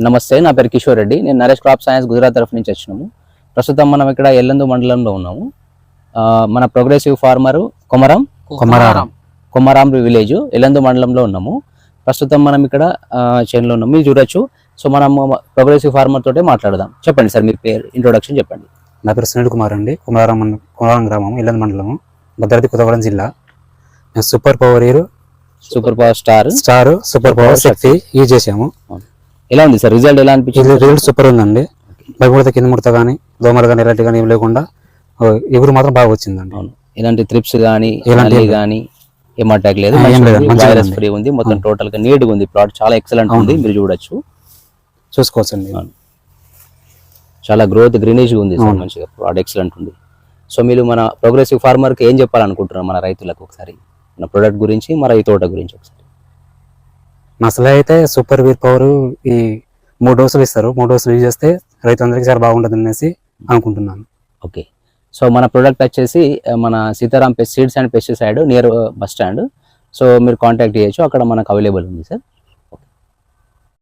నమస్తే, నా పేరు కిషోర్ రెడ్డి. నేను నరేష్ క్రాప్ సైన్స్ గుజరాత్ తరఫు నుంచి వచ్చినాము. ప్రస్తుతం మనం ఇక్కడ ఎల్లందు మండలంలో ఉన్నాము. మన ప్రోగ్రెసివ్ ఫార్మరు కొమరాం విలేజ్ ఎల్లందు మండలంలో ఉన్నాము. ప్రస్తుతం మనం ఇక్కడ చేనులో ఉన్నాము, మీరు చూడొచ్చు. సో మనం ప్రోగ్రెసివ్ ఫార్మర్ తోటే మాట్లాడదాం. చెప్పండి సార్, మీ పేరు, ఇంట్రొడక్షన్ చెప్పండి. నా పేరు సునీల్ కుమార్ అండి. కొమరారం గ్రామం, ఎల్లందు మండలము, భద్రాద్రి కొత్తగూడెం జిల్లా. Super power star super power శక్తి యూజ్ చేసాము. ఎలా ఉంది సార్ రిజల్ట్? ఎలా అనిపించింది? రిజల్ట్ సూపర్ ఉందండి. పై ముడత కింద ముడత కానీ దోమలు కానీ ఎలాంటి కానీ ఏం లేకుండా ఎగురు మాత్రం బాగా వచ్చిందండి. ఇలాంటి త్రిప్స్ కానీ కానీ ఏం అటాక్ లేదు, వైరస్ ఫ్రీ ఉంది. మొత్తం టోటల్ గా నీట్ గా ఉంది. ప్లాట్ చాలా ఎక్సలెంట్ ఉంది, మీరు చూడొచ్చు, చూసుకోవచ్చండి. చాలా గ్రోత్ గ్రీనిష్ ఉంది, మంచిగా ప్లాట్ ఎక్సలెంట్ ఉంది. సో మీరు మన ప్రోగ్రెసివ్ ఫార్మర్ కి ఏం చెప్పాలనుకుంటున్నారు, మన రైతులకు ఒకసారి మన ప్రొడక్ట్ గురించి, మన ఈ తోట గురించి ఒకసారి? మా అసలు అయితే సూపర్ వీర్ పవర్ ఈ 3 డోసులు ఇస్తారు. 3 డోసులు యూజ్ చేస్తే రైతులందరికీ చాలా బాగుంటుంది అనేసి అనుకుంటున్నాను. ఓకే, సో మన ప్రొడక్ట్ వచ్చేసి మన Sitaram seeds and pesticide near bus stand. So మీరు కాంటాక్ట్ చేయొచ్చు, అక్కడ మనకు అవైలబుల్ ఉంది సార్.